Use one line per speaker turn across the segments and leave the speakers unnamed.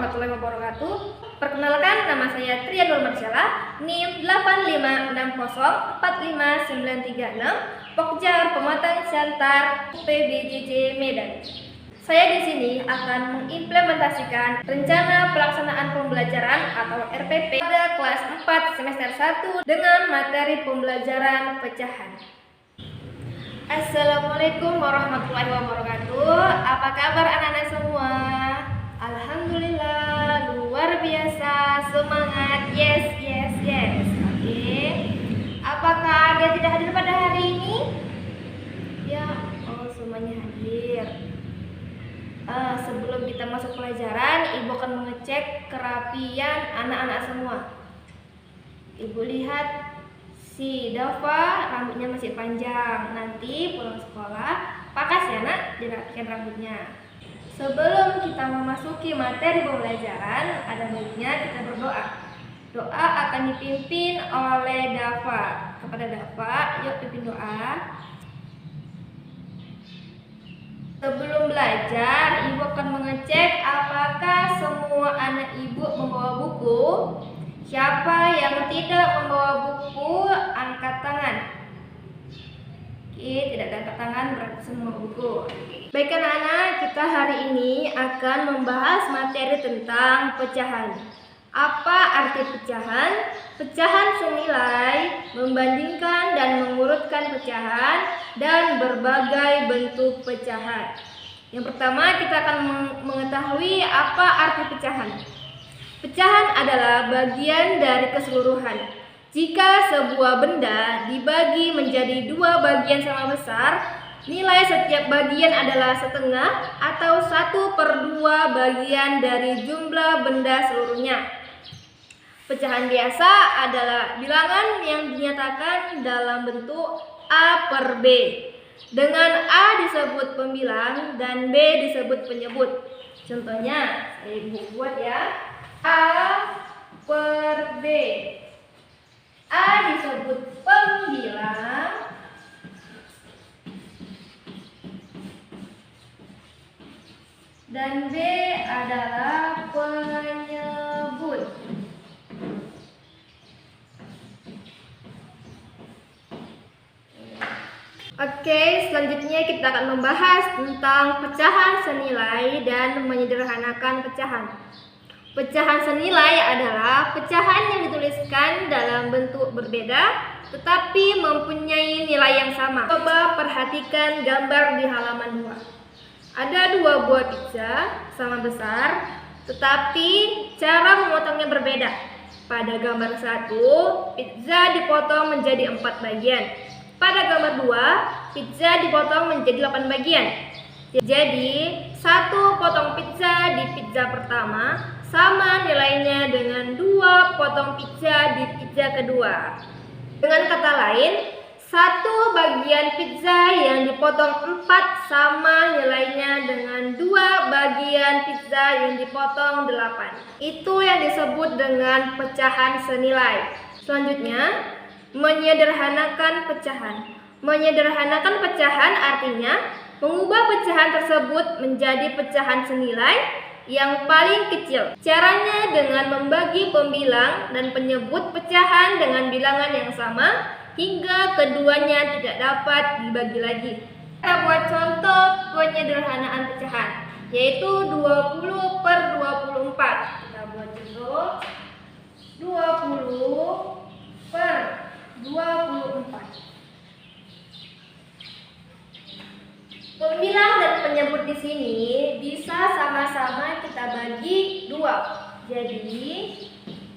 warahmatullahi wabarakatuh. Perkenalkan, nama saya Tria Nur Marsyala, NIM 856045936, Pokjar Pematang Siantar, PBJJ Medan. Saya di sini akan mengimplementasikan rencana pelaksanaan pembelajaran atau RPP pada kelas 4 semester 1 dengan materi pembelajaran pecahan. Assalamualaikum warahmatullahi wabarakatuh. Apa kabar anak-anak semua? Alhamdulillah, luar biasa, semangat, yes. Oke. Apakah ada yang tidak hadir pada hari ini? Ya, semuanya hadir. Sebelum kita masuk pelajaran, Ibu akan mengecek kerapian anak-anak semua. Ibu lihat si Dava rambutnya masih panjang. Nanti pulang sekolah, pakas ya nak, dirapikan rambutnya. Sebelum kita memasuki materi pembelajaran, ada baiknya kita berdoa. Doa akan dipimpin oleh Dava. Kepada Dava, yuk pimpin doa. Sebelum belajar, Ibu akan mengecek apakah semua anak Ibu membawa buku. Siapa yang tidak membawa buku, angkat tangan. Oke, tidak ada angkat tangan, berarti semua buku. Baik anak-anak, kita hari ini akan membahas materi tentang pecahan. Apa arti pecahan? Pecahan senilai, membandingkan dan mengurutkan pecahan, dan berbagai bentuk pecahan. Yang pertama, kita akan mengetahui apa arti pecahan. Pecahan adalah bagian dari keseluruhan. Jika sebuah benda dibagi menjadi dua bagian sama besar, nilai setiap bagian adalah setengah atau 1/2 bagian dari jumlah benda seluruhnya. Pecahan biasa adalah bilangan yang dinyatakan dalam bentuk A/B. Dengan A disebut pembilang dan B disebut penyebut. Contohnya, saya buat ya. A/B. A disebut pembilang, dan B adalah penyebut. Oke, selanjutnya kita akan membahas tentang pecahan senilai dan menyederhanakan pecahan. Pecahan senilai adalah pecahan yang dituliskan dalam bentuk berbeda tetapi mempunyai nilai yang sama. Coba perhatikan gambar di halaman 2. Ada 2 buah pizza sama besar tetapi cara memotongnya berbeda. Pada gambar 1, pizza dipotong menjadi 4 bagian. Pada gambar 2, pizza dipotong menjadi 8 bagian. Jadi, 1 potong pizza di pizza pertama sama nilainya dengan 2 potong pizza di pizza kedua. Dengan kata lain, 1 bagian pizza yang dipotong 4 sama nilainya dengan 2 bagian pizza yang dipotong 8. Itu yang disebut dengan pecahan senilai. Selanjutnya, menyederhanakan pecahan. Menyederhanakan pecahan artinya mengubah pecahan tersebut menjadi pecahan senilai yang paling kecil. Caranya dengan membagi pembilang dan penyebut pecahan dengan bilangan yang sama hingga keduanya tidak dapat dibagi lagi. Kita buat contoh penyederhanaan pecahan, yaitu 20/24. Kita buat contoh 20/24. Pembilang dan penyebut di sini bisa sama-sama kita bagi 2. Jadi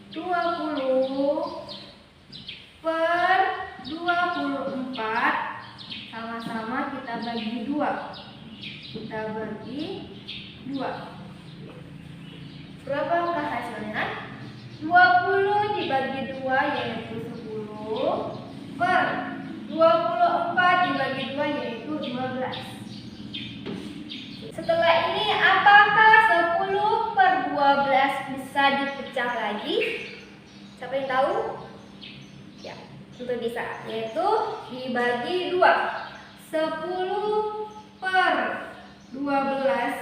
20/24 sama-sama kita bagi 2. Kita bagi 2. Berapakah hasilnya? 20 dibagi 2 yaitu 10 per 24 dibagi 2 yaitu 12. Setelah ini apakah 10/12 bisa dipecah lagi? Siapa yang tahu? Ya, tentu bisa, yaitu dibagi 2. 10/12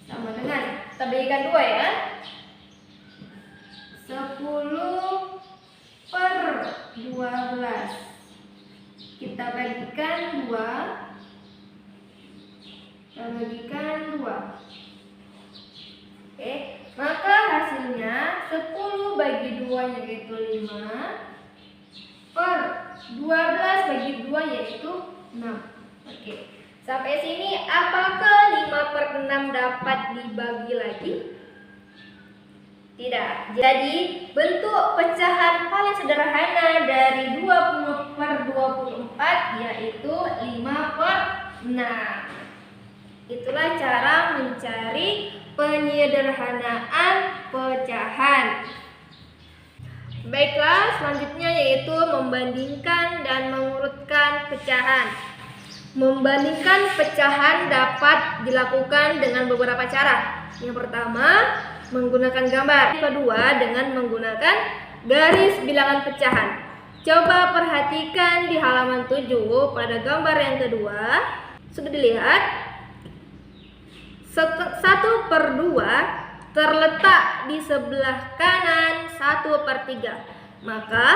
sama dengan kita bagikan 2 ya. 10/12. Kita bagikan 2. Kita bagikan 2. Oke, maka hasilnya 10 bagi 2 yaitu 5 per 12 bagi 2 yaitu 6. Oke, sampai sini apakah 5/6 dapat dibagi lagi? Tidak. Jadi bentuk pecahan paling sederhana dari 20/24 yaitu 5/6. Itulah cara mencari penyederhanaan pecahan. Baiklah, selanjutnya yaitu membandingkan dan mengurutkan pecahan. Membandingkan pecahan dapat dilakukan dengan beberapa cara. Yang pertama, menggunakan gambar. Yang kedua, dengan menggunakan garis bilangan pecahan. Coba perhatikan di halaman 7 pada gambar yang kedua. Sudah dilihat? 1/2 terletak di sebelah kanan 1/3. Maka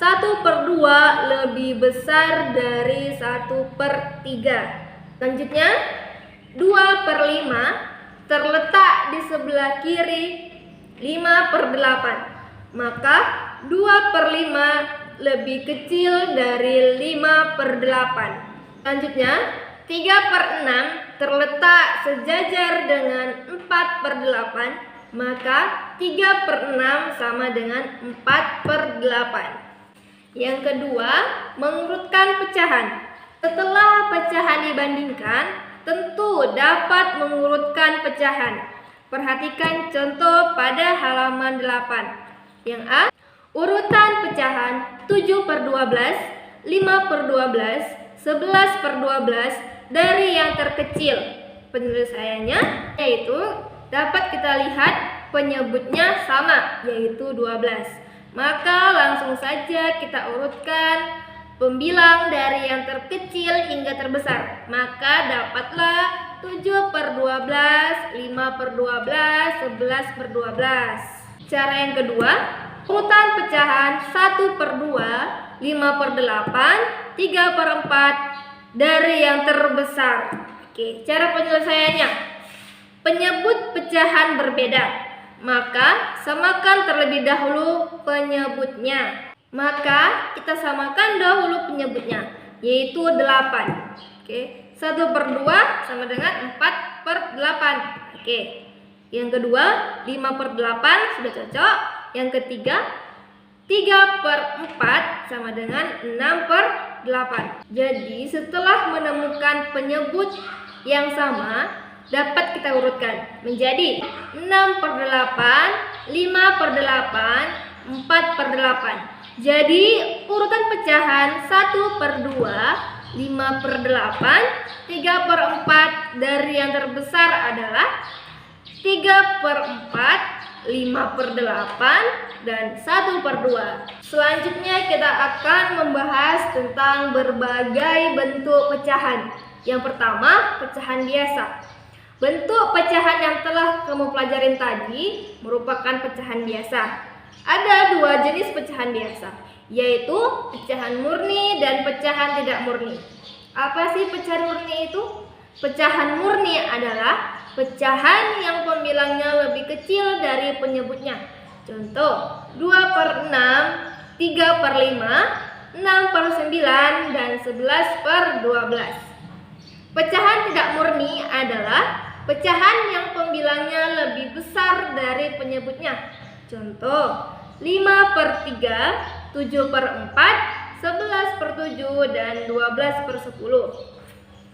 1/2 lebih besar dari 1/3. Selanjutnya 2/5 terletak di sebelah kiri 5/8. Maka 2/5 lebih kecil dari 5/8. Selanjutnya 3/6 terletak sejajar dengan 4/8, maka 3/6 sama dengan 4/8. Yang kedua, mengurutkan pecahan. Setelah pecahan dibandingkan, tentu dapat mengurutkan pecahan. Perhatikan contoh pada halaman 8. Yang A, urutan pecahan 7/12, 5/12, 11/12 dari yang terkecil. Penyelesaiannya yaitu dapat kita lihat penyebutnya sama, yaitu 12. Maka langsung saja kita urutkan pembilang dari yang terkecil hingga terbesar. Maka dapatlah 7/12, 5/12, 11/12. Cara yang kedua, urutan pecahan 1/2, 5/8, 3/4 dari yang terbesar. Oke, cara penyelesaiannya. Penyebut pecahan berbeda, maka samakan terlebih dahulu penyebutnya. Maka kita samakan dahulu penyebutnya, yaitu 8. Oke, 1/2 sama dengan 4/8. Oke. Yang kedua, 5/8 sudah cocok. Yang ketiga, 3/4 sama dengan 6/8. Jadi setelah menemukan penyebut yang sama, dapat kita urutkan menjadi 6/8, 5/8, 4/8. Jadi urutan pecahan 1/2, 5/8, 3/4 dari yang terbesar adalah 3/4, 5/8, dan 1/2. Selanjutnya kita akan membahas tentang berbagai bentuk pecahan. Yang pertama, pecahan biasa. Bentuk pecahan yang telah kamu pelajarin tadi merupakan pecahan biasa. Ada 2 jenis pecahan biasa, yaitu pecahan murni dan pecahan tidak murni. Apa sih pecahan murni itu? Pecahan murni adalah pecahan yang pembilangnya lebih kecil dari penyebutnya. Contoh, 2/6, 3/5, 6/9, dan 11/12. Pecahan tidak murni adalah pecahan yang pembilangnya lebih besar dari penyebutnya. Contoh, 5/3, 7/4, 11/7, dan 12/10.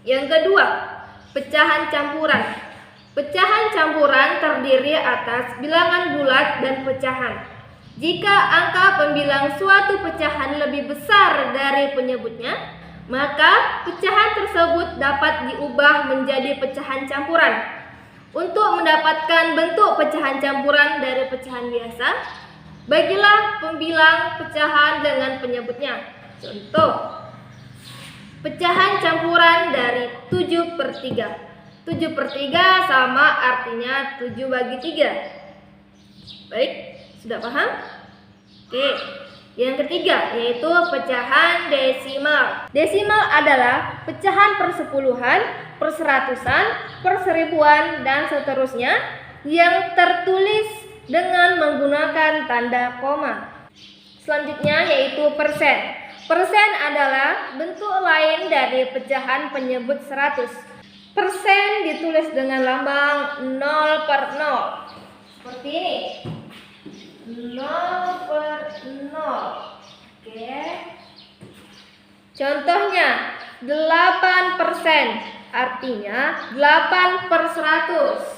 Yang kedua, pecahan campuran. Pecahan campuran terdiri atas bilangan bulat dan pecahan. Jika angka pembilang suatu pecahan lebih besar dari penyebutnya, maka pecahan tersebut dapat diubah menjadi pecahan campuran. Untuk mendapatkan bentuk pecahan campuran dari pecahan biasa, bagilah pembilang pecahan dengan penyebutnya. Contoh, pecahan campuran dari 7/3. 7/3 sama artinya 7/3. Baik, sudah paham? Oke, yang ketiga yaitu pecahan desimal. Desimal adalah pecahan persepuluhan, perseratusan, perseribuan, dan seterusnya yang tertulis dengan menggunakan tanda koma. Selanjutnya yaitu persen. Persen adalah bentuk lain dari pecahan penyebut 100. Persen ditulis dengan lambang 0/0. Seperti ini. 0/0. Oke. Contohnya 8%, artinya 8/100.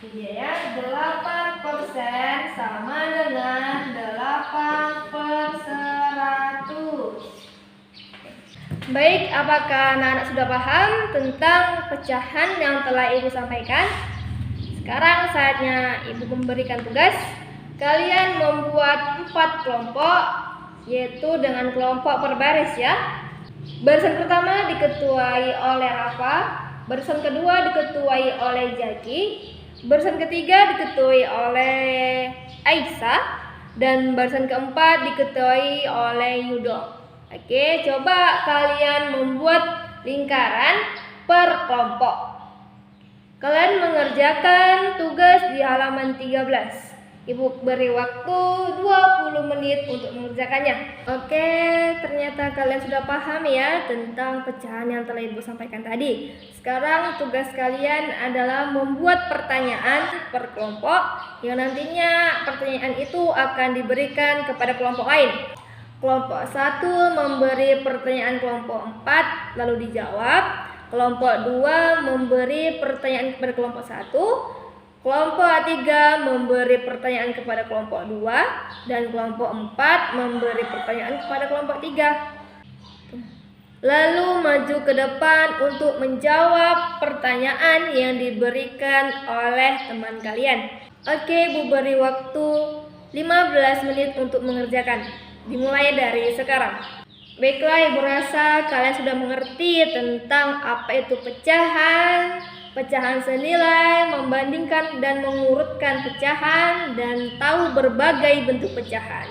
Iya ya, 8% sama dengan 8/100. Baik, apakah anak-anak sudah paham tentang pecahan yang telah Ibu sampaikan? Sekarang saatnya Ibu memberikan tugas. Kalian membuat 4 kelompok, yaitu dengan kelompok berbaris ya. Barisan pertama diketuai oleh Rafa, barisan kedua diketuai oleh Jaki, barisan ketiga diketuai oleh Aisyah, dan barisan keempat diketuai oleh Yudo. Oke, coba kalian membuat lingkaran per kelompok. Kalian mengerjakan tugas di halaman 13. Ibu beri waktu 20 menit untuk mengerjakannya. Oke, ternyata kalian sudah paham ya tentang pecahan yang telah Ibu sampaikan tadi. Sekarang tugas kalian adalah membuat pertanyaan per kelompok yang nantinya pertanyaan itu akan diberikan kepada kelompok lain. Kelompok 1 memberi pertanyaan kelompok 4 lalu dijawab. Kelompok 2 memberi pertanyaan kepada kelompok 1. Kelompok 3 memberi pertanyaan kepada kelompok 2 dan kelompok 4 memberi pertanyaan kepada kelompok 3. Lalu maju ke depan untuk menjawab pertanyaan yang diberikan oleh teman kalian. Oke, Bu beri waktu 15 menit untuk mengerjakan. Dimulai dari sekarang. Baiklah, Ibu rasa kalian sudah mengerti tentang apa itu pecahan, pecahan senilai, membandingkan dan mengurutkan pecahan, dan tahu berbagai bentuk pecahan.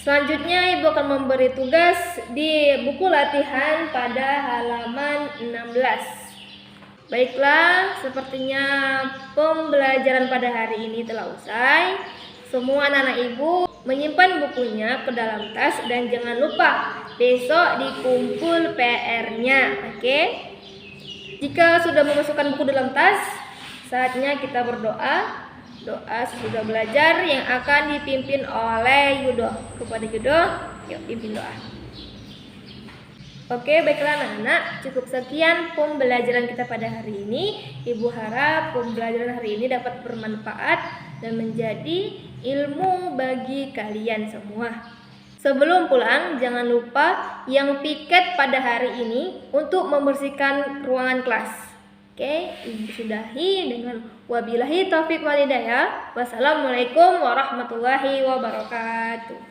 Selanjutnya Ibu akan memberi tugas di buku latihan pada halaman 16. Baiklah, sepertinya pembelajaran pada hari ini telah usai. Semua anak-anak Ibu menyimpan bukunya ke dalam tas dan jangan lupa besok dikumpul PR-nya, oke? Jika sudah memasukkan buku dalam tas, saatnya kita berdoa. Doa sesudah belajar yang akan dipimpin oleh Yudo. Kepada Yudo, yuk pimpin doa. Oke, baiklah anak-anak, cukup sekian pembelajaran kita pada hari ini. Ibu harap pembelajaran hari ini dapat bermanfaat dan menjadi ilmu bagi kalian semua. Sebelum pulang, jangan lupa yang piket pada hari ini untuk membersihkan ruangan kelas. Oke, Ibu sudahi dengan wabillahi taufiq walhidayah. Wassalamualaikum warahmatullahi wabarakatuh.